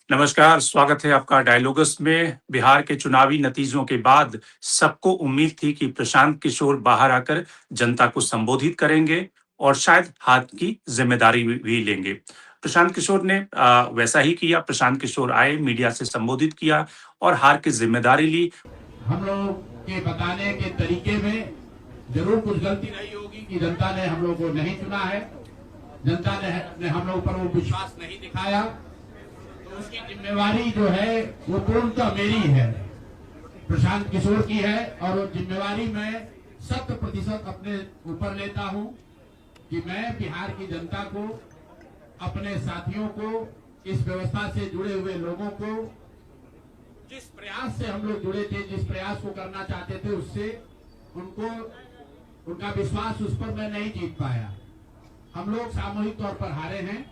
नमस्कार, स्वागत है आपका डायलॉगस में। बिहार के चुनावी नतीजों के बाद सबको उम्मीद थी कि प्रशांत किशोर बाहर आकर जनता को संबोधित करेंगे और शायद हार की जिम्मेदारी भी लेंगे। प्रशांत किशोर ने वैसा ही किया। प्रशांत किशोर आए, मीडिया से संबोधित किया और हार की जिम्मेदारी ली। हम लोग के बताने के तरीके में जरूर कुछ गलती रही होगी कि जनता ने हम लोग को नहीं चुना है, जनता ने हम लोग पर वो विश्वास नहीं दिखाया, तो उसकी जिम्मेवारी जो है वो पूर्णतः मेरी है, प्रशांत किशोर की है। और वो जिम्मेवारी मैं 100% अपने ऊपर लेता हूं कि मैं बिहार की जनता को, अपने साथियों को, इस व्यवस्था से जुड़े हुए लोगों को, जिस प्रयास से हम लोग जुड़े थे, जिस प्रयास को करना चाहते थे, उससे उनका विश्वास उस पर मैं नहीं जीत पाया। हम लोग सामूहिक तौर पर हारे हैं।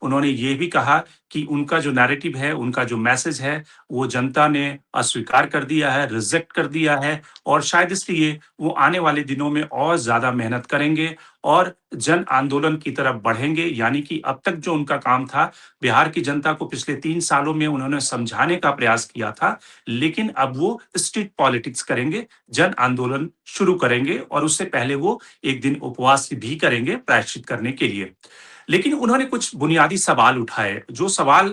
उन्होंने ये भी कहा कि उनका जो नैरेटिव है, उनका जो मैसेज है, वो जनता ने अस्वीकार कर दिया है, रिजेक्ट कर दिया है और शायद इसलिए वो आने वाले दिनों में और ज़्यादा मेहनत करेंगे और जन आंदोलन की तरफ बढ़ेंगे। यानी कि अब तक जो उनका काम था, बिहार की जनता को पिछले 3 सालों में उन्होंने समझाने का प्रयास किया था, लेकिन अब वो स्ट्रीट पॉलिटिक्स करेंगे, जन आंदोलन शुरू करेंगे और उससे पहले वो एक दिन उपवास भी करेंगे प्रायश्चित करने के लिए। लेकिन उन्होंने कुछ बुनियादी सवाल उठाए, जो सवाल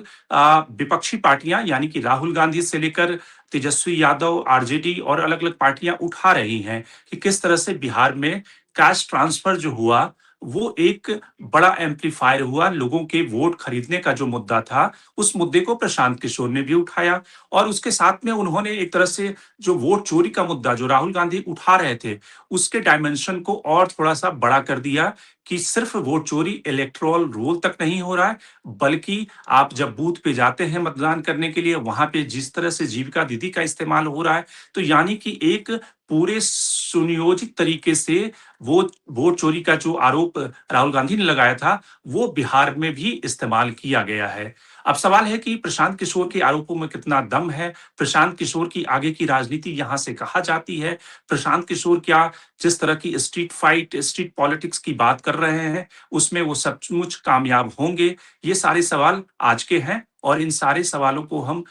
विपक्षी पार्टियां यानी कि राहुल गांधी से लेकर तेजस्वी यादव, आरजेडी और अलग-अलग पार्टियां उठा रही हैं कि किस तरह से बिहार में कैश ट्रांसफर जो हुआ, वो एक बड़ा एम्प्लीफायर हुआ। लोगों के वोट खरीदने का जो मुद्दा था, उस मुद्दे को प्रशांत किशोर ने भी उठाया और उसके साथ में उन्होंने एक तरह से जो वोट चोरी का मुद्दा जो राहुल गांधी उठा रहे थे, उसके डायमेंशन को और थोड़ा-सा बड़ा कर दिया कि सिर्फ वोट चोरी इलेक्टोरल रोल तक नहीं हो रहा है, बल्कि आप जब बूथ पे जाते हैं मतदान करने के लिए, वहां पे जिस तरह से जीविका दीदी का इस्तेमाल हो रहा है, तो यानी कि एक पूरे सुनियोजित तरीके से वो वोट चोरी का जो आरोप राहुल गांधी ने लगाया था, वो बिहार में भी इस्तेमाल किया गया है। अब सवाल है कि प्रशांत किशोर के आरोपों में कितना दम है? प्रशांत किशोर की आगे की राजनीति यहां से कहा जाती है? प्रशांत किशोर क्या जिस तरह की स्ट्रीट फाइट, स्ट्रीट पॉलिटिक्स की बात कर रहे हैं, उसमें वो सचमुच कामयाब होंगे? ये सारे सवाल आज के हैं और इन सारे सवालों को हम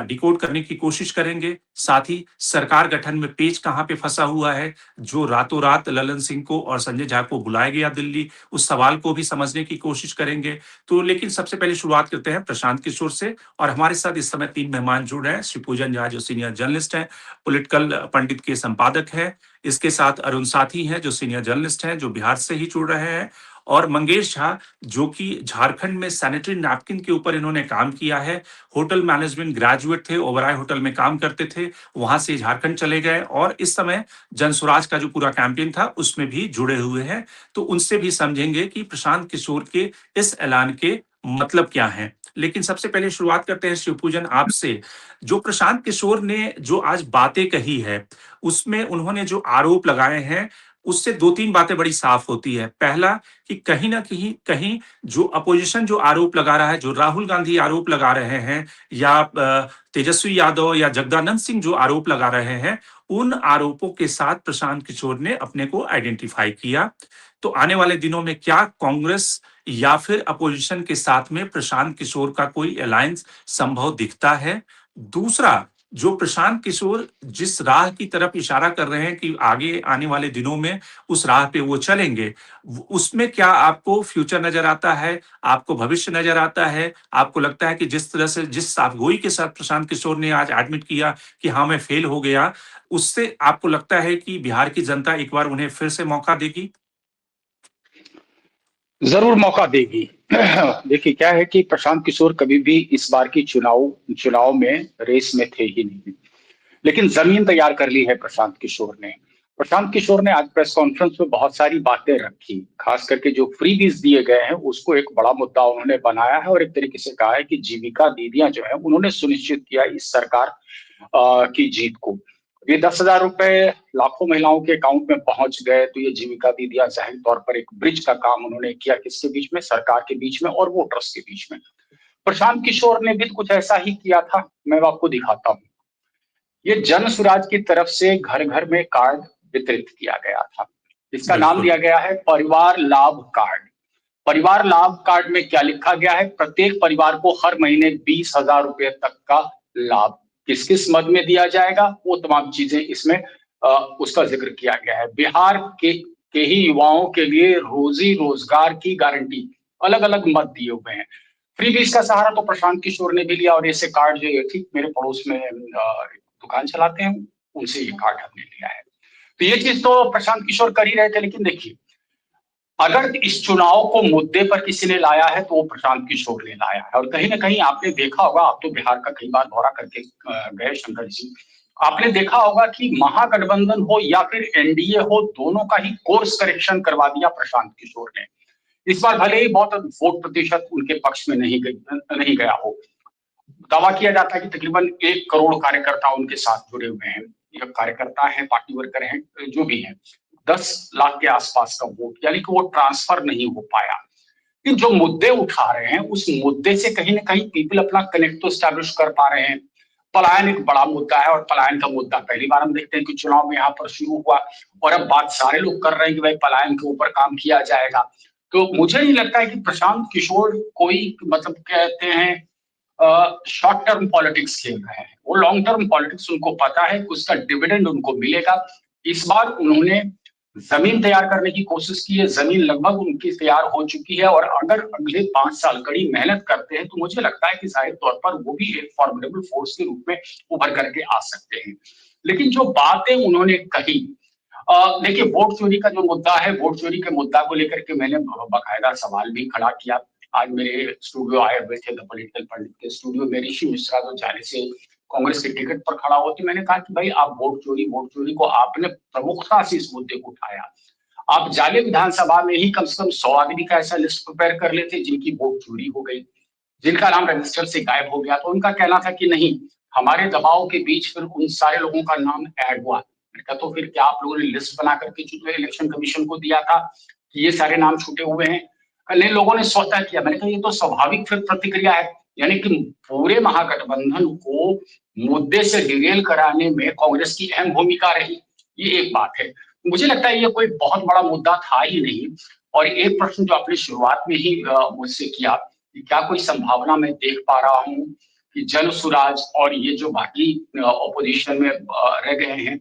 डिकोड करने की कोशिश करेंगे। साथ ही सरकार गठन में पेच कहाँ पे फंसा हुआ है, जो रातों-रात ललन सिंह को और संजय झा को बुलाया गया दिल्ली, उस सवाल को भी समझने की कोशिश करेंगे। तो लेकिन सबसे पहले शुरुआत करते हैं प्रशांत किशोर से और हमारे साथ इस समय 3 मेहमान जुड़ रहे हैं। शिवपूजन झा जो सीनियर जर्नलिस्ट हैं, पॉलिटिकल पंडित के संपादक हैं। इसके साथ अरुण साथी हैं जो सीनियर जर्नलिस्ट हैं, जो बिहार से ही जुड़ रहे हैं और मंगेश झा जो कि झारखंड में सैनिटरी नैपकिन के ऊपर इन्होंने काम किया है। होटल मैनेजमेंट ग्रेजुएट थे, ओबराय होटल में काम करते थे, वहां से झारखंड चले गए और इस समय जनसुराज का जो पूरा कैंपेन था उसमें भी जुड़े हुए हैं। तो उनसे भी समझेंगे कि प्रशांत किशोर के इस ऐलान के मतलब क्या हैं। लेकिन सबसे पहले शुरुआत करते हैं शिवपूजन आपसे। जो प्रशांत किशोर ने जो आज बातें कही है, उसमें उन्होंने जो आरोप लगाए हैं, उससे 2-3 बातें बड़ी साफ होती है। पहला कि कहीं न कहीं जो अपोज़िशन जो आरोप लगा रहा है, जो राहुल गांधी आरोप लगा रहे हैं या तेजस्वी यादव या जगदानंद सिंह जो आरोप लगा रहे हैं, उन आरोपों के साथ प्रशांत किशोर ने अपने को आइडेंटिफ़ाई किया। तो आने वाले दिनों में क्या कांग्रेस या फिर अपोज़िशन के साथ में प्रशांत किशोर का कोई अलायंस संभव दिखता है? दूसरा, जो प्रशांत किशोर जिस राह की तरफ इशारा कर रहे हैं कि आगे आने वाले दिनों में उस राह पे वो चलेंगे, उसमें क्या आपको फ्यूचर नजर आता है? आपको भविष्य नजर आता है? आपको लगता है कि जिस तरह से जिस साफगोई के साथ प्रशांत किशोर ने आज एडमिट किया कि हाँ, मैं फेल हो गया, उससे आपको लगता है कि बिहार की जनता एक बार उन्हें फिर से मौका देगी? जरूर मौका देगी। देखिए क्या है कि प्रशांत किशोर कभी भी इस बार की चुनाव चुनाव में रेस में थे ही नहीं, लेकिन जमीन तैयार कर ली है प्रशांत किशोर ने। प्रशांत किशोर ने आज प्रेस कॉन्फ्रेंस में बहुत सारी बातें रखी, खास करके जो फ्रीबीज दिए गए हैं उसको एक बड़ा मुद्दा उन्होंने बनाया है और एक तरीके से कहा है कि जीविका दीदियां जो है उन्होंने सुनिश्चित किया इस सरकार की जीत को। ये 10,000 रुपए लाखों महिलाओं के अकाउंट में पहुंच गए, तो ये जीविका दीदियां जाहिर तौर पर एक ब्रिज का काम उन्होंने किया, किसके बीच में, सरकार के बीच में और वोटर्स के बीच में। प्रशांत किशोर ने भी कुछ ऐसा ही किया था, मैं आपको दिखाता हूँ। ये जन सुराज की तरफ से घर घर में कार्ड वितरित किया गया था, इसका नाम बिल्कुल। दिया गया है परिवार लाभ कार्ड। परिवार लाभ कार्ड में क्या लिखा गया है? प्रत्येक परिवार को हर महीने 20,000 रुपए तक का लाभ किस किस मद में दिया जाएगा, वो तमाम चीजें इसमें उसका जिक्र किया गया है। बिहार के ही युवाओं के लिए रोजी रोजगार की गारंटी, अलग अलग मद दिए हुए हैं। फ्री बीज का सहारा तो प्रशांत किशोर ने भी लिया, और ऐसे कार्ड जो है ठीक मेरे पड़ोस में दुकान चलाते हैं, उनसे ये कार्ड हमने लिया है। तो ये चीज तो प्रशांत किशोर कर ही रहे थे, लेकिन देखिए, अगर इस चुनाव को मुद्दे पर किसी ने लाया है तो वो प्रशांत किशोर ने लाया है। और कहीं ना कहीं आपने देखा होगा, आप तो बिहार का कई बार दौरा करके गए शंकर जी, आपने देखा होगा कि महागठबंधन हो या फिर एनडीए हो, दोनों का ही कोर्स करेक्शन करवा दिया प्रशांत किशोर ने। इस बार भले ही बहुत वोट प्रतिशत उनके पक्ष में नहीं गया हो, दावा किया जाता है कि तकरीबन 1 करोड़ कार्यकर्ता उनके साथ जुड़े हुए हैं, या कार्यकर्ता हैं, पार्टी वर्कर हैं, जो भी हैं। 10 लाख के आसपास का वोट, यानी कि वो ट्रांसफर नहीं हो पाया। लेकिन जो मुद्दे उठा रहे हैं, उस मुद्दे से कहीं ना कहीं पीपल अपना कनेक्ट तो स्टैब्लिश कर पा रहे हैं। पलायन एक बड़ा मुद्दा है, और पलायन का मुद्दा पहली बार हम देखते हैं कि चुनाव में यहाँ पर शुरू हुआ, और अब बात सारे लोग कर रहे हैं कि भाई पलायन के ऊपर काम किया जाएगा। तो मुझे नहीं लगता है कि प्रशांत किशोर कोई, मतलब कहते हैं, शॉर्ट टर्म पॉलिटिक्स खेल रहे हैं। वो लॉन्ग टर्म पॉलिटिक्स, उनको पता है कि उसका डिविडेंड उनको मिलेगा। इस बार उन्होंने जमीन तैयार करने की कोशिश की है, जमीन लगभग उनकी तैयार हो चुकी है, और अगर अगले 5 साल कड़ी मेहनत करते हैं तो मुझे लगता है कि जाहिर तौर पर वो भी एक फॉर्मिडेबल फोर्स के रूप में उभर करके आ सकते हैं। लेकिन जो बातें उन्होंने कही, देखिए, वोट चोरी का जो मुद्दा है, वोट चोरी के मुद्दा को लेकर के मैंने बाकायदा सवाल भी खड़ा किया। आज मेरे स्टूडियो आए हुए थे, द पॉलिटिकल पंडित के स्टूडियो में ऋषि मिश्रा, जो जाने से कांग्रेस के टिकट पर खड़ा होते, मैंने कहा कि भाई, आप वोट चोरी को आपने प्रमुखता से इस मुद्दे को उठाया। आप जाले विधानसभा में ही कम से कम 100 आदमी का ऐसा लिस्ट प्रिपेयर कर लेते जिनकी वोट चोरी हो गई, जिनका नाम रजिस्टर से गायब हो गया। तो उनका कहना था कि नहीं, हमारे दबाव के बीच फिर उन सारे लोगों का नाम ऐड हुआ। मैंने कहा, तो फिर क्या आप लोगों ने लिस्ट बना करके चुनाव इलेक्शन कमीशन को दिया था कि ये सारे नाम छूटे हुए हैं? कल लोगों ने स्वतः किया। मैंने कहा, ये तो स्वाभाविक फिर प्रतिक्रिया है, यानी कि पूरे महागठबंधन को मुद्दे से डिरेल कराने में कांग्रेस की अहम भूमिका रही। ये एक बात है। मुझे लगता है ये कोई बहुत बड़ा मुद्दा था ही नहीं। और एक प्रश्न जो आपने शुरुआत में ही मुझसे किया, क्या कोई संभावना मैं देख पा रहा हूँ कि जन सुराज और ये जो बाकी ऑपोजिशन में रह गए हैं,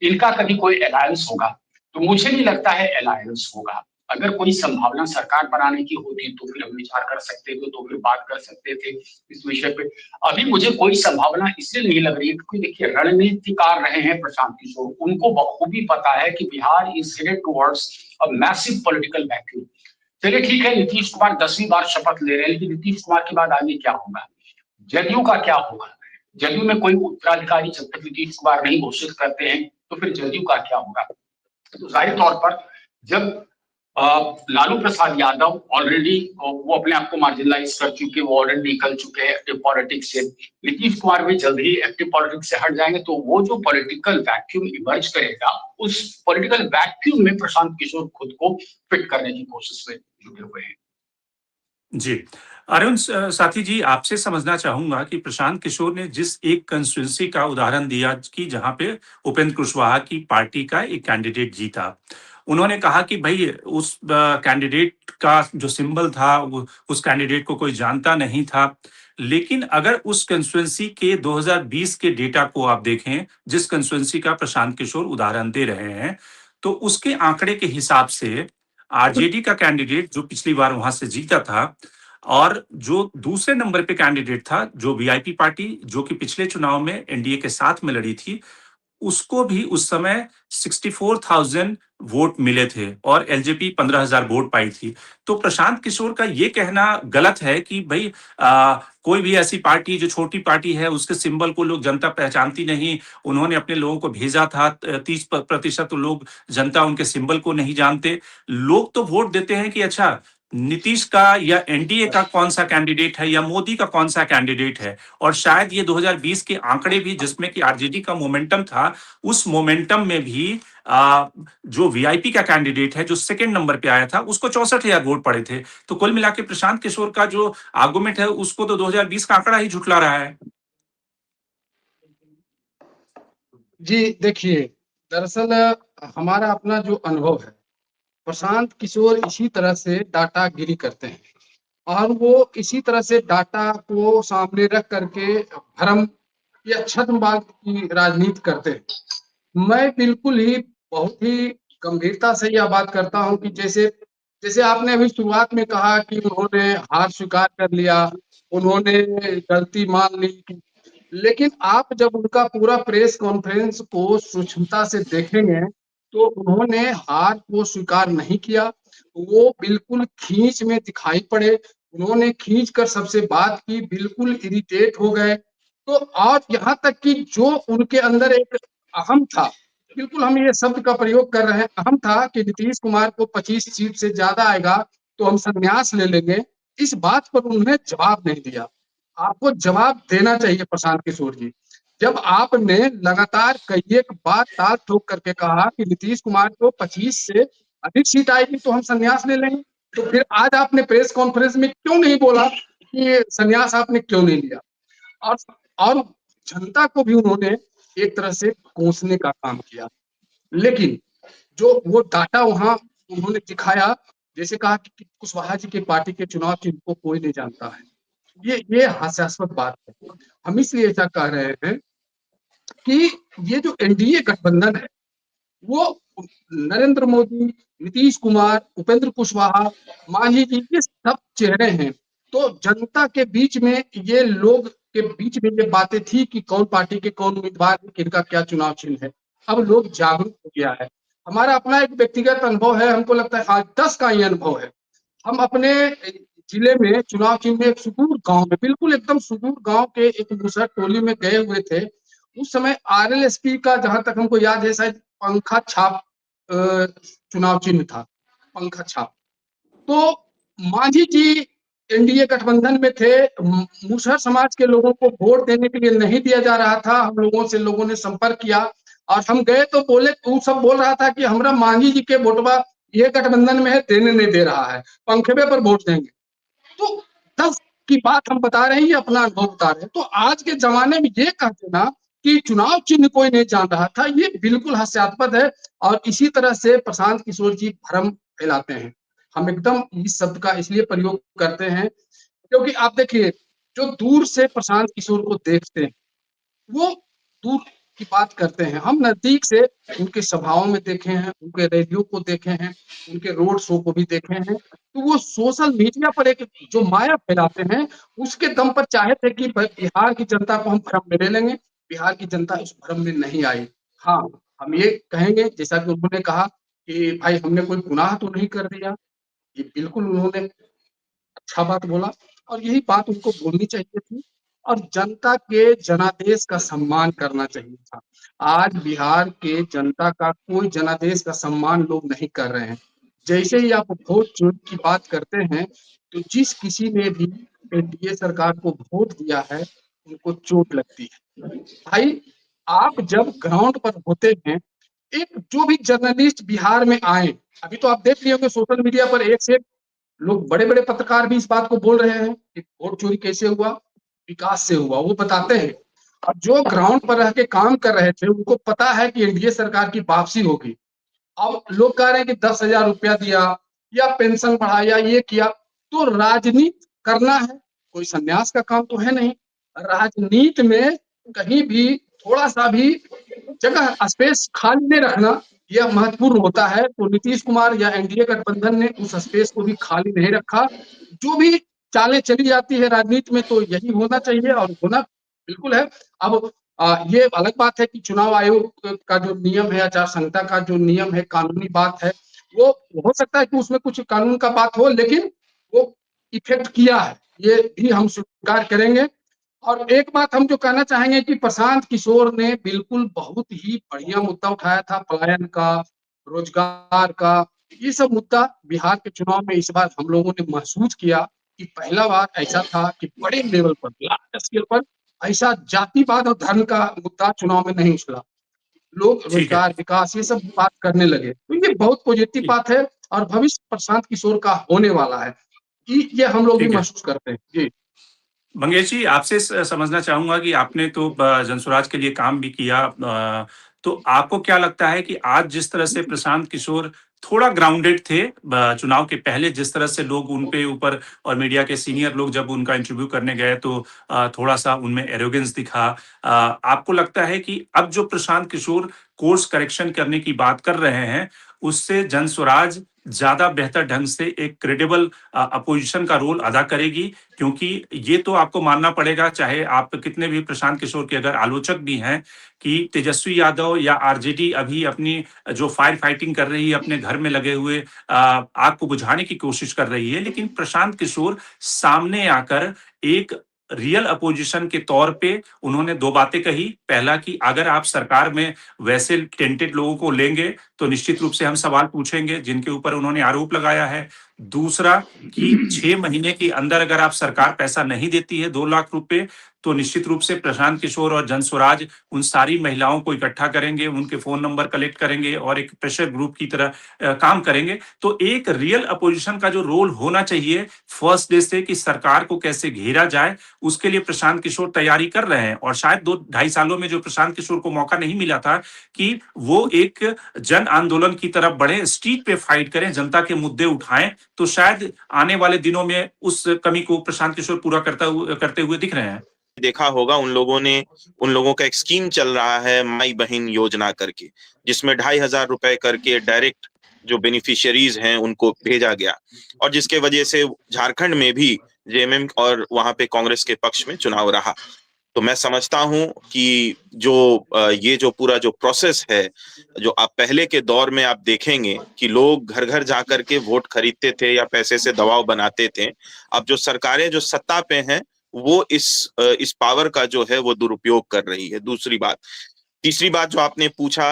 इनका कभी कोई अलायंस होगा? तो मुझे नहीं लगता है अलायंस होगा। अगर कोई संभावना सरकार बनाने की होती तो फिर हम विचार कर सकते थे, तो फिर बात कर सकते थे इस विषय पे। अभी मुझे कोई संभावना इसलिए नहीं लग रही है क्योंकि देखिए, रणनीतिकार रहे हैं प्रशांत किशोर, उनको बखूबी पता है कि Bihar is headed towards a massive political vacuum. चलिए ठीक है, नीतीश कुमार 10वीं बार शपथ ले रहे हैं, लेकिन नीतीश कुमार के बाद आगे क्या होगा? जदयू का क्या होगा? जदयू में कोई उत्तराधिकारी जब तक नीतीश कुमार नहीं घोषित करते हैं, तो फिर जदयू का क्या होगा? तो जाहिर तौर पर जब लालू प्रसाद यादव ऑलरेडी वो अपने आप को मार्जिनलाइज कर चुके, वो ऑलरेडी निकल चुके हैं एक्टिव पॉलिटिक्स से, नीतीश कुमार भी जल्द ही एक्टिव पॉलिटिक्स से हट जाएंगे, तो वो जो पॉलिटिकल वैक्यूम इमर्ज करेगा, उस पॉलिटिकल वैक्यूम में प्रशांत किशोर खुद को फिट करने की कोशिश में जुटे हुए हैं। जी। अरुण साथी जी, आपसे समझना चाहूँगा कि प्रशांत किशोर ने जिस एक कंस्टिट्यूएंसी का उदाहरण दिया कि जहाँ पे उपेंद्र कुशवाहा की पार्टी का एक कैंडिडेट जीता। उन्होंने कहा कि भई उस कैंडिडेट का जो सिंबल था, वो उस कैंडिडेट को कोई जानता नहीं था। लेकिन अगर उस कंस्टिट्यूएंसी के 2020 के डेटा को आप देखें, जिस कंस्टिट्यूएंसी का प्रशांत किशोर उदाहरण दे रहे हैं, तो उसके आंकड़े के हिसाब से आरजेडी का कैंडिडेट जो पिछली बार वहां से जीता था, और जो दूसरे नंबर पे कैंडिडेट था, जो वीआईपी पार्टी जो कि पिछले चुनाव में एनडीए के साथ में लड़ी थी, उसको भी उस समय 64,000 वोट मिले थे, और एलजेपी 15,000 वोट पाई थी। तो प्रशांत किशोर का ये कहना गलत है कि भाई कोई भी ऐसी पार्टी जो छोटी पार्टी है, उसके सिंबल को लोग, जनता पहचानती नहीं। उन्होंने अपने लोगों को भेजा था, 30% लोग, जनता उनके सिंबल को नहीं जानते। लोग तो वोट देते हैं कि अच्छा, नीतीश का या एनडीए का कौन सा कैंडिडेट है या मोदी का कौन सा कैंडिडेट है। और शायद ये 2020 के आंकड़े भी, जिसमें कि आरजेडी का मोमेंटम था, उस मोमेंटम में भी जो वीआईपी का कैंडिडेट है, जो सेकंड नंबर पे आया था, उसको 64,000 वोट पड़े थे। तो कुल मिला के प्रशांत किशोर का जो आर्गुमेंट है, उसको तो 2020 का आंकड़ा ही झुठला रहा है। जी देखिए, दरअसल हमारा अपना जो अनुभव है, प्रशांत किशोर इसी तरह से डाटागिरी करते हैं और वो इसी तरह से डाटा को सामने रख करके भ्रम या छद्मवाद की राजनीति करते हैं। मैं बिल्कुल ही बहुत ही गंभीरता से यह बात करता हूं कि जैसे जैसे आपने अभी शुरुआत में कहा कि उन्होंने हार स्वीकार कर लिया, उन्होंने गलती मान ली, लेकिन आप जब उनका पूरा प्रेस कॉन्फ्रेंस को सूक्ष्मता से देखेंगे तो उन्होंने हार को स्वीकार नहीं किया। वो बिल्कुल खींच में दिखाई पड़े, उन्होंने खींच कर सबसे बात की, बिल्कुल इरिटेट हो गए। तो और यहाँ तक कि जो उनके अंदर एक अहम था, बिल्कुल हम ये शब्द का प्रयोग कर रहे हैं, अहम था कि नीतीश कुमार को 25 सीट से ज्यादा आएगा तो हम संन्यास ले लेंगे। इस बात पर उन्होंने जवाब नहीं दिया। आपको जवाब देना चाहिए प्रशांत किशोर जी। जब आपने लगातार कई एक बार ताल ठोक करके कहा कि नीतीश कुमार को 25 से अधिक सीट आएगी तो हम संन्यास ले लेंगे, तो फिर आज आपने प्रेस कॉन्फ्रेंस में क्यों नहीं बोला कि संन्यास आपने क्यों नहीं लिया? और और जनता को भी उन्होंने एक तरह से कोसने का काम किया। लेकिन जो वो डाटा वहां उन्होंने दिखाया, जैसे कहा कि कुशवाहा जी के पार्टी के चुनाव चिन्ह को कोई नहीं जानता है, ये हास्यास्पद बात है। हम इसलिए ऐसा कह रहे हैं कि ये जो एनडीए गठबंधन है वो नरेंद्र मोदी, नीतीश कुमार, उपेंद्र कुशवाहा, मांझी जी, ये सब चेहरे हैं। तो जनता के बीच में ये लोग के बीच में ये बातें थी कि कौन पार्टी के कौन उम्मीदवार है, किनका क्या चुनाव चिन्ह है। अब लोग जागरूक हो गया है। हमारा अपना एक व्यक्तिगत अनुभव है, हमको लगता है आज 10 का ही अनुभव है। हम अपने जिले में चुनाव चिन्ह में एक सुदूर गांव में, बिल्कुल एकदम सुदूर गांव के एक मुसहर टोली में गए हुए थे। उस समय आरएलएसपी का जहां तक हमको याद है शायद पंखा छाप चुनाव चिन्ह था, पंखा छाप। तो मांझी जी एनडीए गठबंधन में थे। मुसहर समाज के लोगों को वोट देने के लिए नहीं दिया जा रहा था। हम लोगों ने संपर्क किया और हम गए तो बोले, वो सब बोल रहा था कि हमरा मांझी जी के वोटवा ये गठबंधन में है, देने नहीं दे रहा है, पंखे पर वोट देंगे। तो 10 की बात हम बता रहे हैं, ये अपना अनुभव बता रहे हैं। तो आज के जमाने में ये कहते ना कि चुनाव चिन्ह कोई नहीं जान रहा था, ये बिल्कुल हास्यास्पद है। और इसी तरह से प्रशांत किशोर जी भ्रम फैलाते हैं। हम एकदम इस शब्द का इसलिए प्रयोग करते हैं क्योंकि आप देखिए, जो दूर से प्रशांत किशोर को देखते हैं वो दूर की बात करते हैं। हम नजदीक से उनके सभाओं में देखे हैं, उनके रैलियों को देखे हैं, उनके रोड शो को भी देखे हैं। तो वो सोशल मीडिया पर एक जो माया फैलाते हैं, उसके दम पर चाहे थे कि बिहार की जनता को हम भ्रम में ले लेंगे। बिहार की जनता उस भ्रम में नहीं आई। हाँ, हम ये कहेंगे जैसा कि उन्होंने कहा कि भाई हमने कोई गुनाह तो नहीं कर दिया। ये बिल्कुल उन्होंने अच्छा बात बोला और यही बात उनको बोलनी चाहिए थी और जनता के जनादेश का सम्मान करना चाहिए था। आज बिहार के जनता का कोई जनादेश का सम्मान लोग नहीं कर रहे हैं। जैसे ही आप वोट चोरी की बात करते हैं तो जिस किसी ने भी एनडीए सरकार को वोट दिया है उनको चोट लगती है। भाई, आप जब ग्राउंड पर होते हैं, एक जो भी जर्नलिस्ट बिहार में आए, अभी तो आप देख लिए होंगे सोशल मीडिया पर एक से लोग, बड़े बड़े पत्रकार भी इस बात को बोल रहे हैं कि वोट चोरी कैसे हुआ, विकास से हुआ, वो बताते हैं। और जो ग्राउंड पर रह के काम कर रहे थे उनको पता है कि एनडीए सरकार की वापसी होगी। अब लोग कह रहे हैं कि 10,000 रुपया दिया या पेंशन बढ़ाया, ये किया। तो राजनीति करना है, कोई संन्यास का काम तो है नहीं। राजनीति में कहीं भी थोड़ा सा भी जगह स्पेस खाली नहीं रखना, यह महत्वपूर्ण होता है। तो नीतीश कुमार या एनडीए गठबंधन ने उस स्पेस को भी खाली नहीं रखा। जो भी चालें चली जाती है राजनीति में तो यही होना चाहिए और होना बिल्कुल है। अब ये अलग बात है कि चुनाव आयोग का जो नियम है, आचार संहिता का जो नियम है, कानूनी बात है, वो हो सकता है कि उसमें कुछ कानून का बात हो, लेकिन वो इफेक्ट किया है, ये भी हम स्वीकार करेंगे। और एक बात हम जो कहना चाहेंगे कि प्रशांत किशोर ने बिल्कुल बहुत ही बढ़िया मुद्दा उठाया था, पलायन का, रोजगार का। ये सब मुद्दा बिहार के चुनाव में इस बार हम लोगों ने महसूस किया कि पहला बार ऐसा था कि बड़े लेवल पर, लार्ज स्केल पर ऐसा जातिवाद और धर्म का मुद्दा चुनाव में नहीं उछला। लोग ठीक है। रोजगार, विकास, ये सब बात करने लगे। तो ये बहुत पॉजिटिव ठीक बात है और भविष्य प्रशांत किशोर का होने वाला है। ये हम लोग भी ठीक है। महसूस करते हैं जी। मंगेश जी, आपसे समझना चाहूंगा कि आपने तो जनसुराज के लिए काम भी किया, तो आपको क्या लगता है कि आज जिस तरह से प्रशांत किशोर थोड़ा ग्राउंडेड थे चुनाव के पहले। जिस तरह से लोग उन पे ऊपर और मीडिया के सीनियर लोग जब उनका इंटरव्यू करने गए तो थोड़ा सा उनमें एरोगेंस दिखा। आपको लगता है कि अब जो प्रशांत किशोर कोर्स करेक्शन करने की बात कर रहे हैं, उससे जनस्वराज ज्यादा बेहतर ढंग से एक क्रेडिबल अपोजिशन का रोल अदा करेगी? क्योंकि ये तो आपको मानना पड़ेगा, चाहे आप कितने भी प्रशांत किशोर के अगर आलोचक भी हैं, कि तेजस्वी यादव या आरजेडी अभी अपनी जो फायर फाइटिंग कर रही है, अपने घर में लगे हुए आग को बुझाने की कोशिश कर रही है, लेकिन प्रशांत किशोर सामने आकर एक रियल अपोजिशन के तौर पे उन्होंने दो बातें कही। पहला कि अगर आप सरकार में वैसे टेंटेड लोगों को लेंगे तो निश्चित रूप से हम सवाल पूछेंगे, जिनके ऊपर उन्होंने आरोप लगाया है। दूसरा कि 6 महीने के अंदर अगर आप सरकार पैसा नहीं देती है, 2 लाख रुपए, तो निश्चित रूप से प्रशांत किशोर और जनस्वराज उन सारी महिलाओं को इकट्ठा करेंगे, उनके फोन नंबर कलेक्ट करेंगे और एक प्रेशर ग्रुप की तरह काम करेंगे। तो एक रियल अपोजिशन का जो रोल होना चाहिए फर्स्ट डे से, कि सरकार को कैसे घेरा जाए, उसके लिए प्रशांत किशोर तैयारी कर रहे हैं। और शायद 2 ढाई सालों में जो प्रशांत किशोर को मौका नहीं मिला था कि वो एक जन आंदोलन की तरफ बढ़े, स्ट्रीट पे फाइट करें, जनता के मुद्दे उठाएं, तो शायद आने वाले दिनों में उस कमी को प्रशांत किशोर पूरा करते हुए दिख रहे हैं। देखा होगा उन लोगों का एक स्कीम चल रहा है माई बहन योजना करके, जिसमें 2,500 रुपए करके डायरेक्ट जो बेनिफिशियरीज हैं उनको भेजा गया, और जिसके वजह से झारखंड में भी जेएमएम और वहां पे कांग्रेस के पक्ष में चुनाव रहा। तो मैं समझता हूं कि ये जो पूरा जो प्रोसेस है, जो आप पहले के दौर में आप देखेंगे कि लोग घर घर जाकर के वोट खरीदते थे या पैसे से दबाव बनाते थे। अब जो सरकारें जो सत्ता पे हैं वो इस पावर का जो है वो दुरुपयोग कर रही है। तीसरी बात जो आपने पूछा,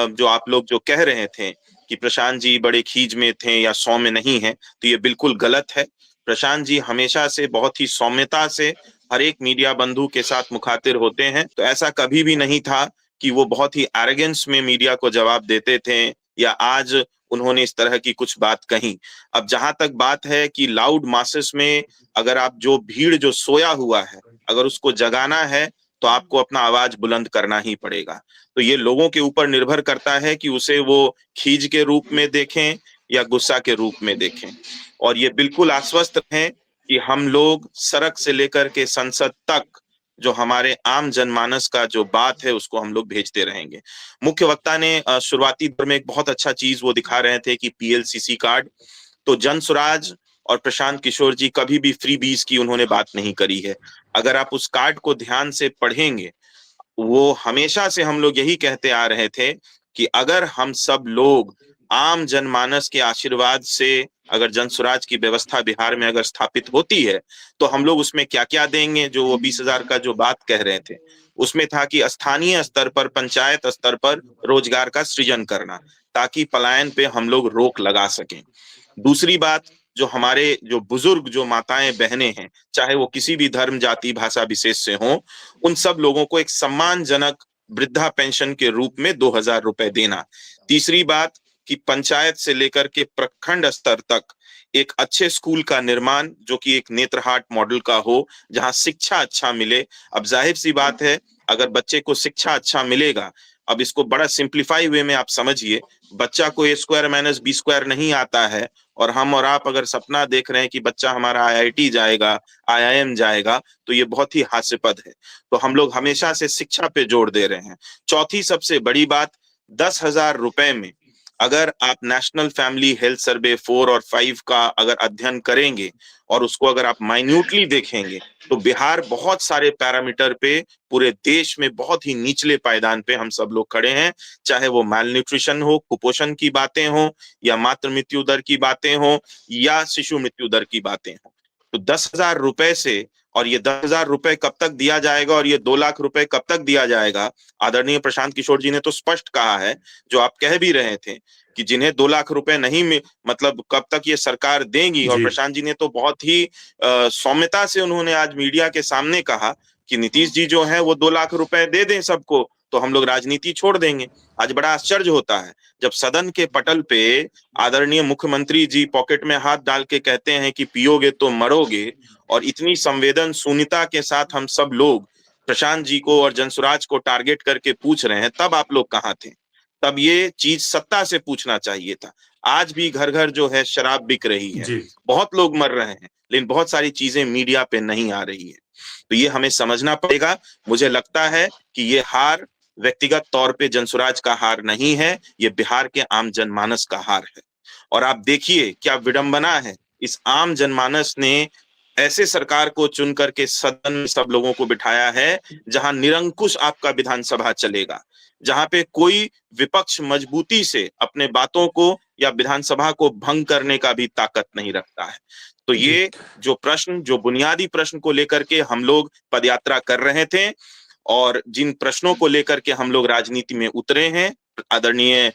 जो आप लोग जो कह रहे थे कि प्रशांत जी बड़े खीज में थे या सौम्य नहीं है, तो ये बिल्कुल गलत है। प्रशांत जी हमेशा से बहुत ही सौम्यता से हर एक मीडिया बंधु के साथ मुखातिब होते हैं। तो ऐसा कभी भी नहीं था कि वो बहुत ही एरोगेंस में मीडिया को जवाब देते थे या आज उन्होंने इस तरह की कुछ बात कही। अब जहां तक बात है कि लाउड मासेस में अगर आप जो भीड़ जो सोया हुआ है अगर उसको जगाना है तो आपको अपना आवाज बुलंद करना ही पड़ेगा। तो ये लोगों के ऊपर निर्भर करता है कि उसे वो खीज के रूप में देखें या गुस्सा के रूप में देखें। और ये बिल्कुल आश्वस्त हैं कि हम लोग सड़क से लेकर के संसद तक जो हमारे आम जनमानस का जो बात है उसको हम लोग भेजते रहेंगे। मुख्य वक्ता ने शुरुआती दौर में एक बहुत अच्छा चीज वो दिखा रहे थे कि पीएलसीसी कार्ड, तो जनस्वराज और प्रशांत किशोर जी कभी भी फ्री बीज की उन्होंने बात नहीं करी है। अगर आप उस कार्ड को ध्यान से पढ़ेंगे, वो हमेशा से हम लोग यही कहते आ रहे थे कि अगर हम सब लोग आम जनमानस के आशीर्वाद से अगर जनस्वराज की व्यवस्था बिहार में अगर स्थापित होती है तो हम लोग उसमें क्या क्या देंगे। जो वो 20,000 का जो बात कह रहे थे उसमें था कि स्थानीय स्तर पर पंचायत स्तर पर रोजगार का सृजन करना ताकि पलायन पे हम लोग रोक लगा सकें। दूसरी बात, जो हमारे जो बुजुर्ग जो माताएं बहनें हैं चाहे वो किसी भी धर्म जाति भाषा विशेष से हों, उन सब लोगों को एक सम्मानजनक वृद्धा पेंशन के रूप में 2,000 रुपए देना। तीसरी बात कि पंचायत से लेकर के प्रखंड स्तर तक एक अच्छे स्कूल का निर्माण जो कि एक नेत्रहाट मॉडल का हो जहां शिक्षा अच्छा मिले। अब जाहिर सी बात है अगर बच्चे को शिक्षा अच्छा मिलेगा, अब इसको बड़ा सिंप्लीफाई वे में आप समझिए, बच्चा को ए स्क्वायर माइनस बी स्क्वायर नहीं आता है और हम और आप अगर सपना देख रहे हैं कि बच्चा हमारा आईआईटी जाएगा, आईआईएम जाएगा, तो ये बहुत ही हास्यास्पद है। तो हम लोग हमेशा से शिक्षा पे जोर दे रहे हैं। चौथी सबसे बड़ी बात, 10,000 रुपए में अगर आप नेशनल फैमिली हेल्थ सर्वे 4 और 5 का अगर अध्ययन करेंगे और उसको अगर आप माइन्यूटली देखेंगे तो बिहार बहुत सारे पैरामीटर पे पूरे देश में बहुत ही निचले पायदान पे हम सब लोग खड़े हैं। चाहे वो माल न्यूट्रिशन हो, कुपोषण की बातें हो, या मातृ मृत्यु दर की बातें हो, या शिशु मृत्यु दर की बातें हो। तो 10,000 रुपए से, और ये 10,000 रुपए कब तक दिया जाएगा और ये 2 लाख रुपए कब तक दिया जाएगा, आदरणीय प्रशांत किशोर जी ने तो स्पष्ट कहा है, जो आप कह भी रहे थे कि जिन्हें 2 लाख रुपए नहीं मतलब कब तक ये सरकार देंगी। और प्रशांत जी ने तो बहुत ही सौम्यता से उन्होंने आज मीडिया के सामने कहा कि नीतीश जी जो है वो 2 लाख रुपए दे दें सबको तो हम लोग राजनीति छोड़ देंगे। आज बड़ा आश्चर्य होता है जब सदन के पटल पे आदरणीय मुख्यमंत्री जी पॉकेट में हाथ डाल के कहते हैं कि पियोगे तो मरोगे, और इतनी संवेदन शून्यता के साथ हम सब लोग प्रशांत जी को और जनसुराज को टारगेट करके पूछ रहे हैं, तब आप लोग कहाँ थे? तब ये चीज सत्ता से पूछना चाहिए था। आज भी घर घर जो है शराब बिक रही है, जी। बहुत लोग मर रहे हैं, लेकिन बहुत सारी चीजें मीडिया पे नहीं आ रही है। तो ये हमें समझना पड़ेगा। मुझे लगता है कि ये हार व्यक्तिगत तौर पे जनसुराज का हार नहीं है, ये बिहार के आम जनमानस का हार है। और आप देखिए क्या विडंबना है, इस आम जनमानस ने ऐसे सरकार को चुन करके सदन में सब लोगों को बिठाया है जहां निरंकुश आपका विधानसभा चलेगा, जहां पे कोई विपक्ष मजबूती से अपने बातों को या विधानसभा को भंग करने का भी ताकत नहीं रखता है। तो जी। ये जो प्रश्न, जो बुनियादी प्रश्न को लेकर के हम लोग पदयात्रा कर रहे थे और जिन प्रश्नों को लेकर के हम लोग राजनीति में उतरे हैं, आदरणीय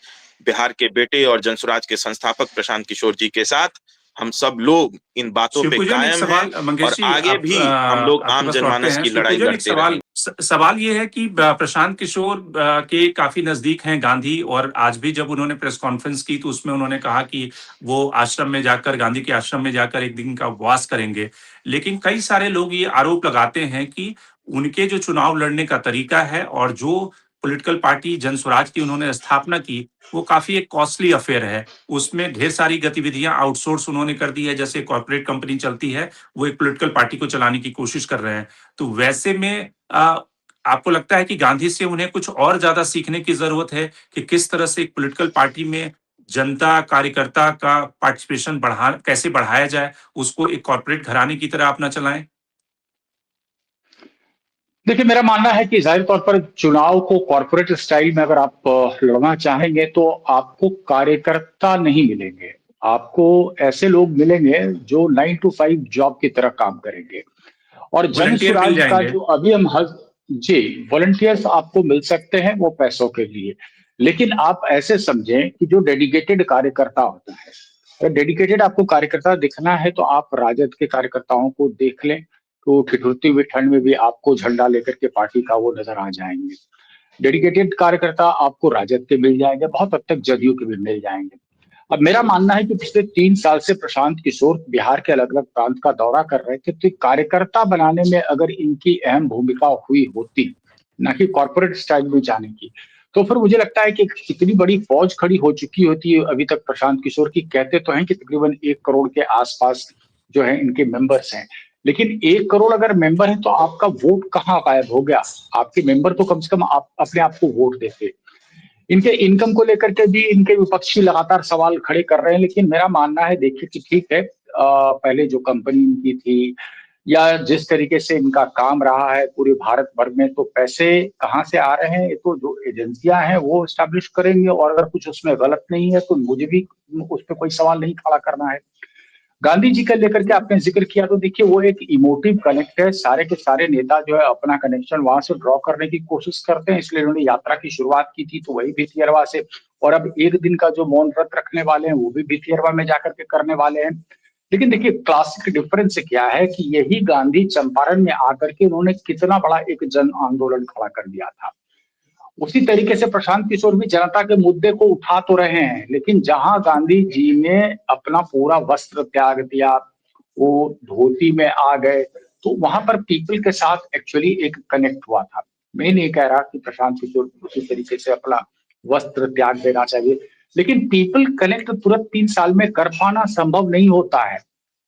बिहार के बेटे और जनसुराज के संस्थापक प्रशांत किशोर जी के साथ, हम सब लोग इन बातों पे शिवपूजन, एक कायम हैं सवाल मंगेश और जी, आगे भी हम लोग आपके आम पास लौटते जनमानस हैं। की लड़ाई शिवपूजन, एक लड़ते रहेंगे। सवाल ये है कि प्रशांत किशोर के काफी नजदीक हैं गांधी, और आज भी जब उन्होंने प्रेस कॉन्फ्रेंस की तो उसमें उन्होंने कहा कि वो आश्रम में जाकर, गांधी के आश्रम में जाकर एक दिन का उपवास करेंगे। लेकिन कई सारे लोग ये आरोप लगाते हैं कि उनके जो चुनाव लड़ने का तरीका है और जो पॉलिटिकल पार्टी जनसुराज की उन्होंने स्थापना की, वो काफी एक कॉस्टली अफेयर है। उसमें ढेर सारी गतिविधियां आउटसोर्स उन्होंने कर दी है। जैसे कॉर्पोरेट कंपनी चलती है, वो एक पॉलिटिकल पार्टी को चलाने की कोशिश कर रहे हैं। तो वैसे में आपको लगता है कि गांधी से उन्हें कुछ और ज्यादा सीखने की जरूरत है कि किस तरह से एक पॉलिटिकल पार्टी में जनता कार्यकर्ता का पार्टिसिपेशन कैसे बढ़ाया जाए, उसको एक कॉर्पोरेट घराने की तरह अपना चलाएं? देखिए, मेरा मानना है कि जाहिर तौर पर चुनाव को कॉर्पोरेट स्टाइल में अगर आप लड़ना चाहेंगे तो आपको कार्यकर्ता नहीं मिलेंगे। आपको ऐसे लोग मिलेंगे जो 9 टू 5 जॉब की तरह काम करेंगे। और वॉलंटियर मिल जनसुराज का जाएंगे। जो अभी हम जी, वॉलंटियर्स आपको मिल सकते हैं वो पैसों के लिए। लेकिन आप ऐसे समझें कि जो डेडिकेटेड कार्यकर्ता होता है, अगर डेडिकेटेड आपको कार्यकर्ता दिखना है तो आप राजद के कार्यकर्ताओं को देख लें, तो ठिठुरती हुई ठंड में भी आपको झंडा लेकर के पार्टी का वो नजर आ जाएंगे। डेडिकेटेड कार्यकर्ता आपको राजद के मिल जाएंगे, बहुत हद तक जदयू के भी मिल जाएंगे। अब मेरा मानना है कि पिछले 3 साल से प्रशांत किशोर बिहार के अलग अलग प्रांत का दौरा कर रहे थे, तो कार्यकर्ता बनाने में अगर इनकी अहम भूमिका हुई होती, ना कि कॉर्पोरेट स्टाइल में जाने की, तो फिर मुझे लगता है कि इतनी बड़ी फौज खड़ी हो चुकी होती है अभी तक प्रशांत किशोर की। कहते तो हैं कि तकरीबन 1 करोड़ के आसपास जो है इनके मेंबर्स हैं, लेकिन 1 करोड़ अगर मेंबर है तो आपका वोट कहाँ गायब हो गया? आपके मेंबर तो कम से कम आप अपने आप को वोट देते। इनके इनकम को लेकर के भी इनके विपक्षी लगातार सवाल खड़े कर रहे हैं, लेकिन मेरा मानना है देखिए कि ठीक है, पहले जो कंपनी इनकी थी या जिस तरीके से इनका काम रहा है पूरे भारत भर में, तो पैसे कहाँ से आ रहे हैं ये तो जो एजेंसियां हैं वो स्टैब्लिश करेंगे, और अगर कुछ उसमें गलत नहीं है तो मुझे भी उस पर कोई सवाल नहीं खड़ा करना है। गांधी जी का लेकर के आपने जिक्र किया, तो देखिए वो एक इमोटिव कनेक्ट है। सारे के सारे नेता जो है अपना कनेक्शन वहां से ड्रॉ करने की कोशिश करते हैं, इसलिए उन्होंने यात्रा की शुरुआत की थी तो वही भितियरवा से, और अब एक दिन का जो मौन व्रत रखने वाले हैं वो भी भितियरवा में जाकर के करने वाले हैं। लेकिन देखिए क्लासिक डिफरेंस क्या है कि यही गांधी चंपारण में आकर के उन्होंने कितना बड़ा एक जन आंदोलन खड़ा कर दिया था। उसी तरीके से प्रशांत किशोर भी जनता के मुद्दे को उठा तो रहे हैं, लेकिन जहां गांधी जी ने अपना पूरा वस्त्र त्याग दिया, वो धोती में आ गए, तो वहां पर पीपल के साथ एक्चुअली एक कनेक्ट हुआ था। मैं नहीं कह रहा कि प्रशांत किशोर उसी तरीके से अपना वस्त्र त्याग देना चाहिए, लेकिन पीपल कनेक्ट तुरंत 3 साल में कर पाना संभव नहीं होता है।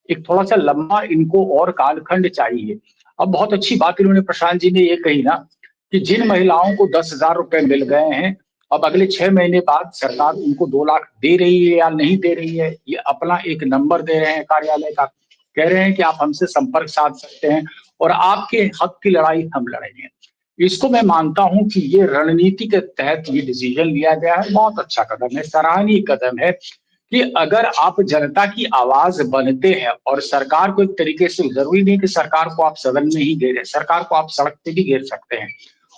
एक थोड़ा सा लंबा इनको और कालखंड चाहिए। अब बहुत अच्छी बात इन्होंने प्रशांत जी ने ये कही ना कि जिन महिलाओं को 10,000 रुपए मिल गए हैं, अब अगले 6 महीने बाद सरकार उनको 2 लाख दे रही है या नहीं दे रही है, ये अपना एक नंबर दे रहे हैं कार्यालय का, कह रहे हैं कि आप हमसे संपर्क साध सकते हैं और आपके हक की लड़ाई हम लड़ेंगे। इसको मैं मानता हूं कि ये रणनीति के तहत ये डिसीजन लिया गया है, बहुत अच्छा कदम है, सराहनीय कदम है कि अगर आप जनता की आवाज बनते हैं और सरकार को एक तरीके से, जरूरी नहीं कि सरकार को आप सदन में ही घेरे, सरकार को आप सड़क पे भी घेर सकते हैं,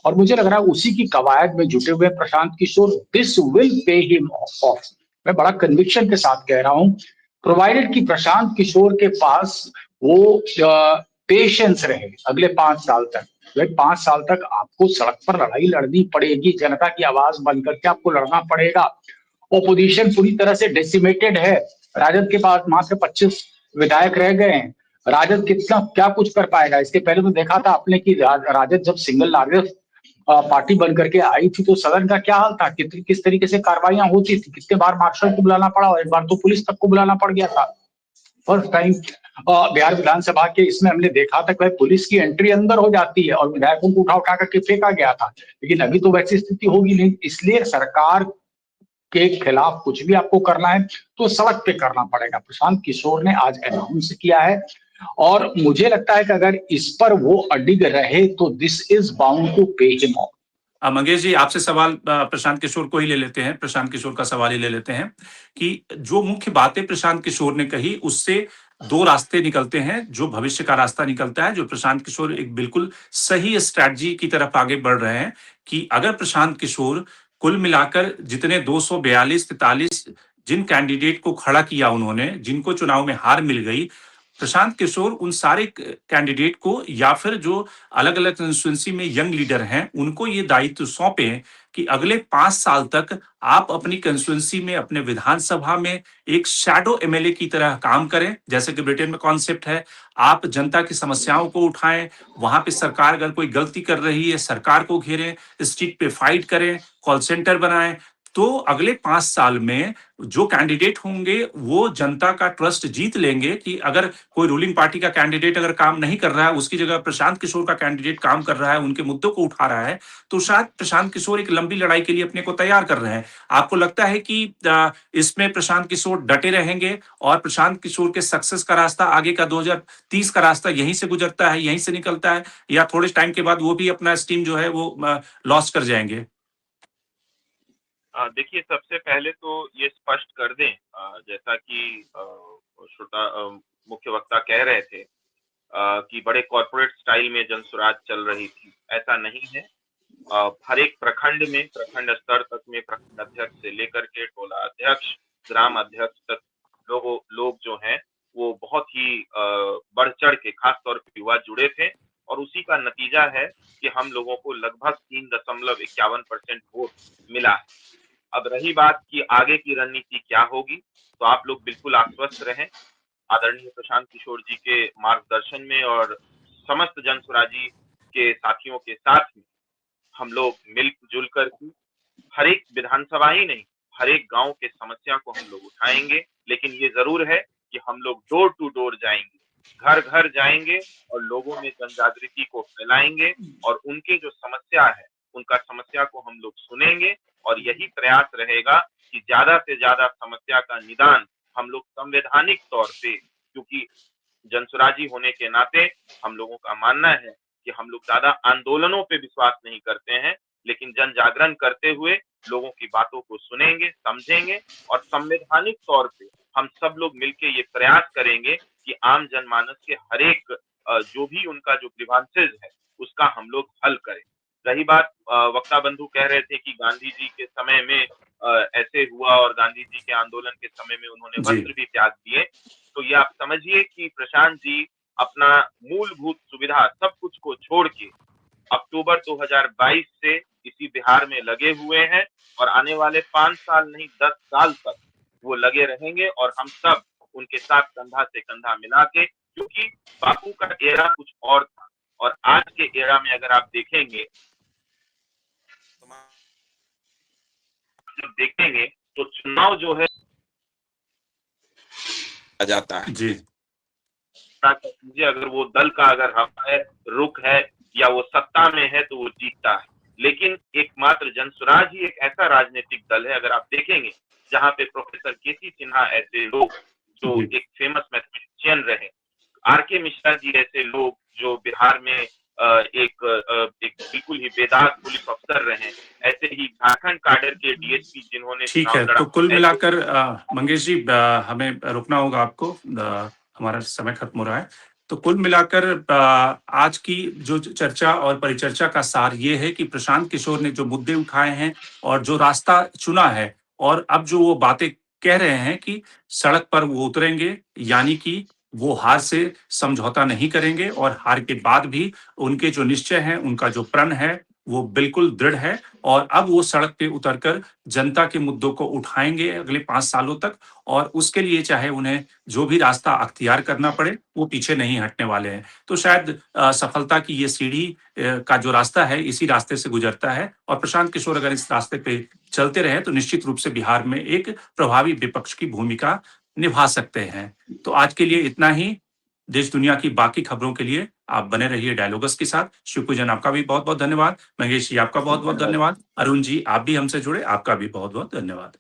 और मुझे लग रहा है उसी की कवायद में जुटे हुए Prashant Kishor, this will pay him off. मैं बड़ा कन्विक्शन के साथ कह रहा हूं, प्रोवाइडेड कि प्रशांत किशोर के पास वो पेशेंस रहे अगले 5 साल तक। 5 साल तक आपको सड़क पर लड़ाई लड़नी पड़ेगी, जनता की आवाज बनकर के आपको लड़ना पड़ेगा। ओपोजिशन पूरी तरह से डेसिमेटेड है, राजद के पास मात्र 25 विधायक रह गए हैं। राजद कितना क्या कुछ कर पाएगा? इसके पहले तो देखा था आपने कि राजद जब सिंगल लार्जेस्ट पार्टी बन करके आई थी तो सदन का क्या हाल था, किस तरीके से कार्रवाइयां होती थी, कितने बार मार्शल को बुलाना पड़ा और एक बार तो पुलिस तक को बुलाना पड़ गया था। फर्स्ट टाइम बिहार विधानसभा के इसमें हमने देखा था कि पुलिस की एंट्री अंदर हो जाती है और विधायकों को उठा उठा करके फेंका गया था, लेकिन अभी तो वैसी स्थिति होगी नहीं। इसलिए सरकार के खिलाफ कुछ भी आपको करना है तो सड़क पे करना पड़ेगा। प्रशांत किशोर ने आज अनाउंस किया है और मुझे लगता है कि अगर इस पर वो अडिग रहे तो this is bound to pay him off. Mangesh ji, आपसे सवाल प्रशांत किशोर को ही ले लेते हैं, प्रशांत किशोर का सवाल ही ले लेते हैं कि जो मुख्य बातें प्रशांत किशोर ने कही उससे दो रास्ते निकलते हैं। जो भविष्य का रास्ता निकलता है, जो प्रशांत किशोर एक बिल्कुल सही स्ट्रैटेजी की तरफ आगे बढ़ रहे हैं कि अगर प्रशांत किशोर कुल मिलाकर जितने 242-43 जिन कैंडिडेट को खड़ा किया उन्होंने, जिनको चुनाव में हार मिल गई, प्रशांत किशोर उन सारे कैंडिडेट को या फिर जो अलग अलग कंस्टिट्यूंसी में यंग लीडर हैं उनको ये दायित्व सौंपे कि अगले 5 साल तक आप अपनी कंस्टिट्यूंसी में, अपने विधानसभा में एक शैडो एमएलए की तरह काम करें, जैसे कि ब्रिटेन में कॉन्सेप्ट है। आप जनता की समस्याओं को उठाएं, वहां पे सरकार अगर कोई गलती कर रही है सरकार को घेरें, स्ट्रीट पे फाइट करें, कॉल सेंटर बनाएं। तो अगले 5 साल में जो कैंडिडेट होंगे वो जनता का ट्रस्ट जीत लेंगे कि अगर कोई रूलिंग पार्टी का कैंडिडेट अगर काम नहीं कर रहा है, उसकी जगह प्रशांत किशोर का कैंडिडेट काम कर रहा है, उनके मुद्दों को उठा रहा है, तो शायद प्रशांत किशोर एक लंबी लड़ाई के लिए अपने को तैयार कर रहे हैं। आपको लगता है कि इसमें प्रशांत किशोर डटे रहेंगे और प्रशांत किशोर के सक्सेस का रास्ता आगे का 2030 का रास्ता यहीं से गुजरता है, यहीं से निकलता है, या थोड़े टाइम के बाद वो भी अपना स्टीम जो है वो लॉस कर जाएंगे? देखिए, सबसे पहले तो ये स्पष्ट कर दें, जैसा कि श्रोता मुख्य वक्ता कह रहे थे कि बड़े कॉर्पोरेट स्टाइल में जनसुराज चल रही थी, ऐसा नहीं है। हर एक प्रखंड में, प्रखंड स्तर तक में प्रखंड अध्यक्ष से लेकर के टोला अध्यक्ष, ग्राम अध्यक्ष तक लोग जो हैं वो बहुत ही बढ़ चढ़ के, खास तौर पे युवा जुड़े थे और उसी का नतीजा है कि हम लोगों को लगभग 3.51% वोट मिला है। अब रही बात कि आगे की रणनीति क्या होगी, तो आप लोग बिल्कुल आश्वस्त रहें। आदरणीय प्रशांत किशोर जी के मार्गदर्शन में और समस्त जनसुराजी के साथियों के साथ में हम लोग मिलजुल कर के हर एक विधानसभा ही नहीं, हर एक गांव के समस्या को हम लोग उठाएंगे। लेकिन ये जरूर है कि हम लोग डोर टू डोर जाएंगे, घर घर जाएंगे और लोगों में जन जागृति को फैलाएंगे और उनके जो समस्या है उनका समस्या को हम लोग सुनेंगे और यही प्रयास रहेगा कि ज्यादा से ज्यादा समस्या का निदान हम लोग संवैधानिक तौर पे, क्योंकि जनसुराजी होने के नाते हम लोगों का मानना है कि हम लोग ज्यादा आंदोलनों पे विश्वास नहीं करते हैं, लेकिन जन जागरण करते हुए लोगों की बातों को सुनेंगे, समझेंगे और संवैधानिक तौर पे हम सब लोग मिलके ये प्रयास करेंगे कि आम जनमानस के हर एक जो भी उनका जो ग्रीवांसेस है उसका हम लोग हल करें। रही बात, वक्ता बंधु कह रहे थे कि गांधी जी के समय में ऐसे हुआ और गांधी जी के आंदोलन के समय में उन्होंने वस्त्र भी त्याग दिए, तो ये आप समझिए कि प्रशांत जी अपना मूलभूत सुविधा सब कुछ को छोड़ के अक्टूबर 2022 से इसी बिहार में लगे हुए हैं और आने वाले 5 साल नहीं 10 साल तक वो लगे रहेंगे और हम सब उनके साथ कंधा से कंधा मिला के, क्योंकि बापू का एरा कुछ और था और आज के एरा में अगर आप देखेंगे तो चुनाव जो है जाता है जी, अगर वो दल का अगर हवा है, रुख है या वो सत्ता में है तो वो जीतता है। लेकिन एकमात्र जनसुराज ही एक ऐसा राजनीतिक दल है, अगर आप देखेंगे, जहां पे प्रोफेसर केसी सिन्हा ऐसे लोग जो एक फेमस मैथमेटिशियन रहे, आर.के. मिश्रा जी ऐसे लोग जो बिहार में एक बिल्कुल ही बेदाग पुलिस अफसर रहे, ऐसे ही झारखंड काडर के डीएसपी जिन्होंने ठीक है। तो कुल मिलाकर मंगेश जी, हमें रुकना होगा आपको, हमारा समय खत्म हो रहा है। तो कुल मिलाकर आज की जो चर्चा और परिचर्चा का सार ये है कि प्रशांत किशोर ने जो मुद्दे उठाए हैं और जो रास्ता चुना है, और अब जो वो बातें कह रहे हैं कि सड़क पर वो उतरेंगे, यानी कि वो हार से समझौता नहीं करेंगे और हार के बाद भी उनके जो निश्चय हैं, उनका जो प्रण है, वो बिल्कुल दृढ़ है और अब वो सड़क पे उतरकर जनता के मुद्दों को उठाएँगे अगले 5 सालों तक और उसके लिए चाहे उन्हें जो भी रास्ता अख्तियार करना पड़े, वो पीछे नहीं हटने वाले हैं। तो शायद सफलता की ये सीढ़ी का जो रास्ता है, इसी रास्ते से गुजरता है और प्रशांत किशोर अगर इस रास्ते पे चलते रहे, तो निश्चित रूप से बिहार में एक प्रभावी विपक्ष की भूमिका निभा सकते हैं। तो आज के लिए इतना ही। देश दुनिया की बाकी खबरों के लिए आप बने रहिए डायलॉगस के साथ। शिवपूजन आपका भी बहुत-बहुत धन्यवाद। मंगेश जी आपका बहुत-बहुत धन्यवाद। अरुण जी आप भी हमसे जुड़े, आपका भी बहुत-बहुत धन्यवाद।